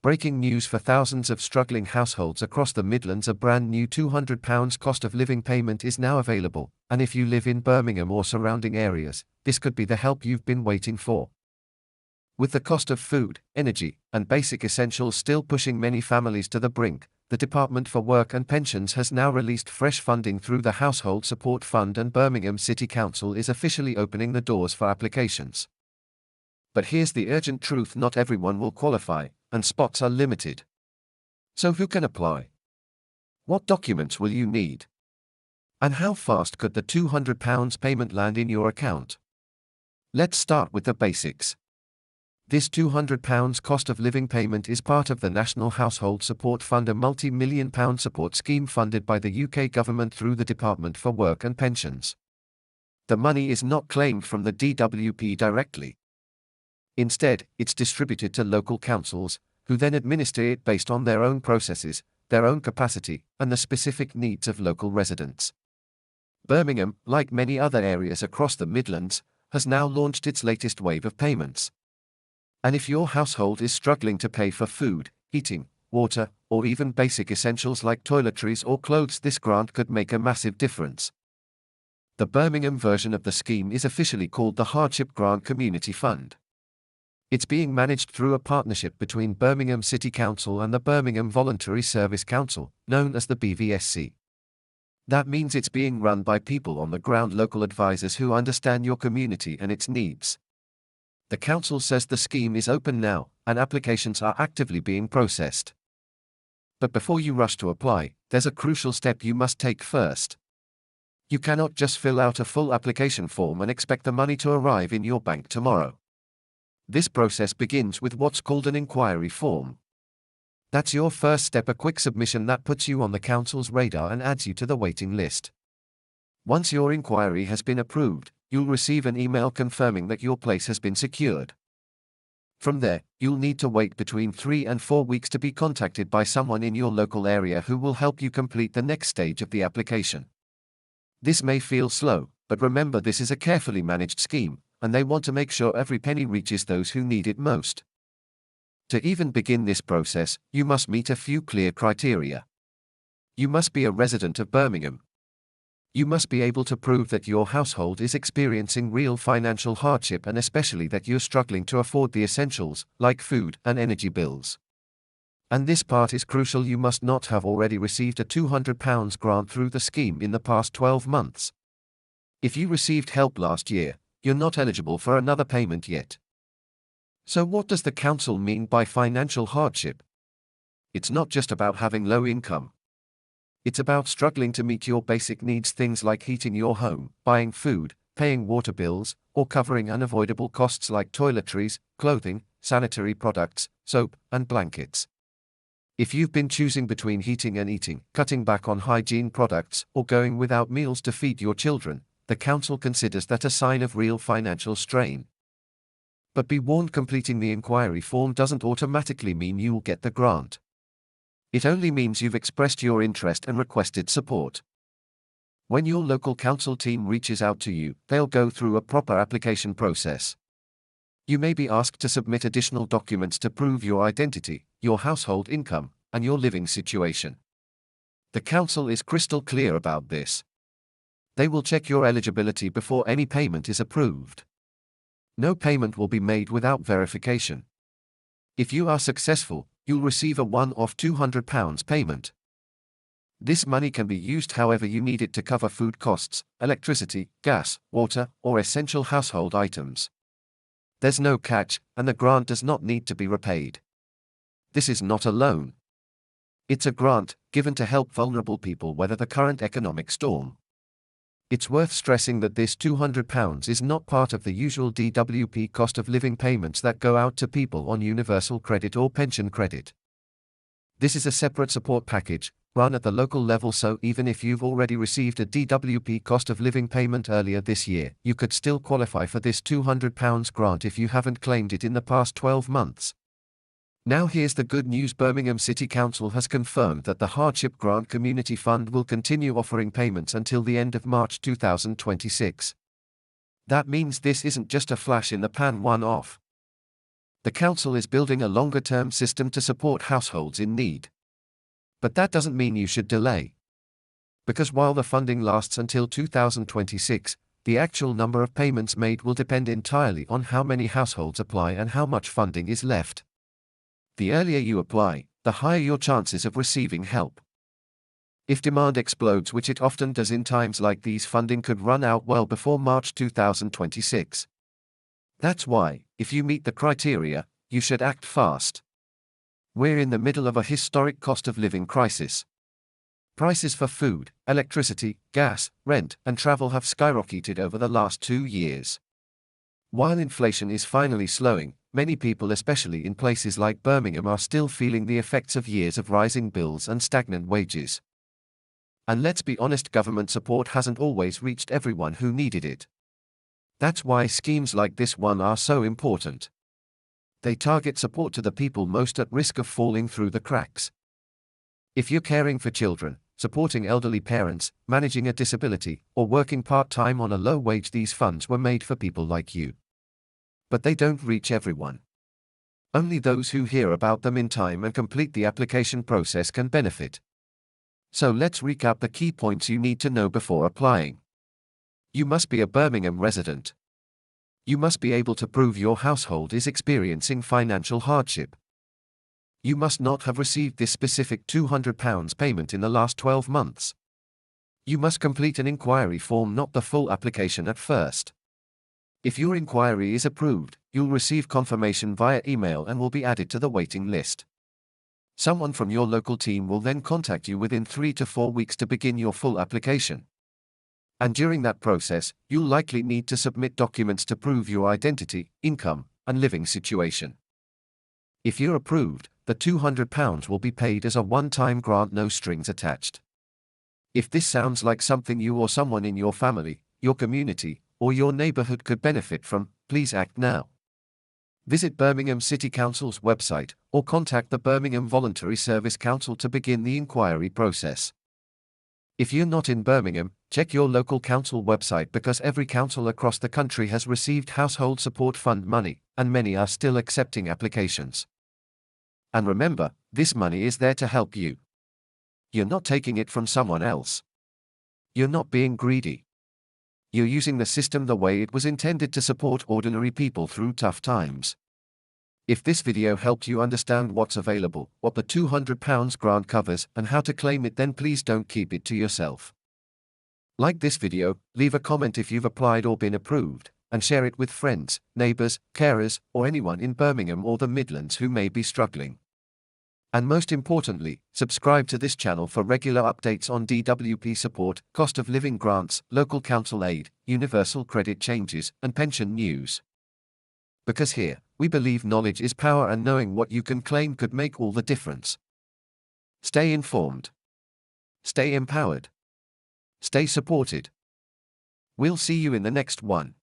Breaking news for thousands of struggling households across the Midlands: a brand new £200 cost of living payment is now available, and if you live in Birmingham or surrounding areas, this could be the help you've been waiting for. With the cost of food, energy, and basic essentials still pushing many families to the brink, the Department for Work and Pensions has now released fresh funding through the Household Support Fund, and Birmingham City Council is officially opening the doors for applications. But here's the urgent truth: not everyone will qualify, and spots are limited. So who can apply? What documents will you need? And how fast could the £200 payment land in your account? Let's start with the basics. This £200 cost of living payment is part of the National Household Support Fund, a multi-million-pound support scheme funded by the UK government through the Department for Work and Pensions. The money is not claimed from the DWP directly. Instead, it's distributed to local councils, who then administer it based on their own processes, their own capacity, and the specific needs of local residents. Birmingham, like many other areas across the Midlands, has now launched its latest wave of payments. And if your household is struggling to pay for food, heating, water, or even basic essentials like toiletries or clothes, this grant could make a massive difference. The Birmingham version of the scheme is officially called the Hardship Grant Community Fund. It's being managed through a partnership between Birmingham City Council and the Birmingham Voluntary Service Council, known as the BVSC. That means it's being run by people on the ground, local advisors who understand your community and its needs. The council says the scheme is open now, and applications are actively being processed. But before you rush to apply, there's a crucial step you must take first. You cannot just fill out a full application form and expect the money to arrive in your bank tomorrow. This process begins with what's called an inquiry form. That's your first step, a quick submission that puts you on the council's radar and adds you to the waiting list. Once your inquiry has been approved, you'll receive an email confirming that your place has been secured. From there, you'll need to wait between 3 and 4 weeks to be contacted by someone in your local area who will help you complete the next stage of the application. This may feel slow, but remember, this is a carefully managed scheme, and they want to make sure every penny reaches those who need it most. To even begin this process, you must meet a few clear criteria. You must be a resident of Birmingham. You must be able to prove that your household is experiencing real financial hardship, and especially that you're struggling to afford the essentials, like food and energy bills. And this part is crucial: you must not have already received a £200 grant through the scheme in the past 12 months. If you received help last year, you're not eligible for another payment yet. So what does the council mean by financial hardship? It's not just about having low income. It's about struggling to meet your basic needs, things like heating your home, buying food, paying water bills, or covering unavoidable costs like toiletries, clothing, sanitary products, soap, and blankets. If you've been choosing between heating and eating, cutting back on hygiene products, or going without meals to feed your children, the council considers that a sign of real financial strain. But be warned, completing the inquiry form doesn't automatically mean you'll get the grant. It only means you've expressed your interest and requested support. When your local council team reaches out to you, they'll go through a proper application process. You may be asked to submit additional documents to prove your identity, your household income, and your living situation. The council is crystal clear about this. They will check your eligibility before any payment is approved. No payment will be made without verification. If you are successful, you'll receive a one-off £200 payment. This money can be used however you need it to cover food costs, electricity, gas, water, or essential household items. There's no catch, and the grant does not need to be repaid. This is not a loan. It's a grant, given to help vulnerable people weather the current economic storm. It's worth stressing that this £200 is not part of the usual DWP cost of living payments that go out to people on universal credit or pension credit. This is a separate support package, run at the local level, so even if you've already received a DWP cost of living payment earlier this year, you could still qualify for this £200 grant if you haven't claimed it in the past 12 months. Now here's the good news: Birmingham City Council has confirmed that the Hardship Grant Community Fund will continue offering payments until the end of March 2026. That means this isn't just a flash in the pan one-off. The council is building a longer-term system to support households in need. But that doesn't mean you should delay. Because while the funding lasts until 2026, the actual number of payments made will depend entirely on how many households apply and how much funding is left. The earlier you apply, the higher your chances of receiving help. If demand explodes, which it often does in times like these, funding could run out well before March 2026. That's why, if you meet the criteria, you should act fast. We're in the middle of a historic cost of living crisis. Prices for food, electricity, gas, rent, and travel have skyrocketed over the last 2 years. While inflation is finally slowing, many people, especially in places like Birmingham, are still feeling the effects of years of rising bills and stagnant wages. And let's be honest, government support hasn't always reached everyone who needed it. That's why schemes like this one are so important. They target support to the people most at risk of falling through the cracks. If you're caring for children, supporting elderly parents, managing a disability, or working part-time on a low wage, these funds were made for people like you. But they don't reach everyone. Only those who hear about them in time and complete the application process can benefit. So let's recap the key points you need to know before applying. You must be a Birmingham resident. You must be able to prove your household is experiencing financial hardship. You must not have received this specific £200 payment in the last 12 months. You must complete an inquiry form, not the full application at first. If your inquiry is approved, you'll receive confirmation via email and will be added to the waiting list. Someone from your local team will then contact you within 3 to 4 weeks to begin your full application. And during that process, you'll likely need to submit documents to prove your identity, income, and living situation. If you're approved, the £200 will be paid as a one-time grant, no strings attached. If this sounds like something you or someone in your family, your community, or your neighborhood could benefit from, please act now. Visit Birmingham City Council's website, or contact the Birmingham Voluntary Service Council to begin the inquiry process. If you're not in Birmingham, check your local council website, because every council across the country has received Household Support Fund money, and many are still accepting applications. And remember, this money is there to help you. You're not taking it from someone else. You're not being greedy. You're using the system the way it was intended, to support ordinary people through tough times. If this video helped you understand what's available, what the £200 grant covers, and how to claim it, then please don't keep it to yourself. Like this video, leave a comment if you've applied or been approved, and share it with friends, neighbors, carers, or anyone in Birmingham or the Midlands who may be struggling. And most importantly, subscribe to this channel for regular updates on DWP support, cost of living grants, local council aid, universal credit changes, and pension news. Because here, we believe knowledge is power, and knowing what you can claim could make all the difference. Stay informed. Stay empowered. Stay supported. We'll see you in the next one.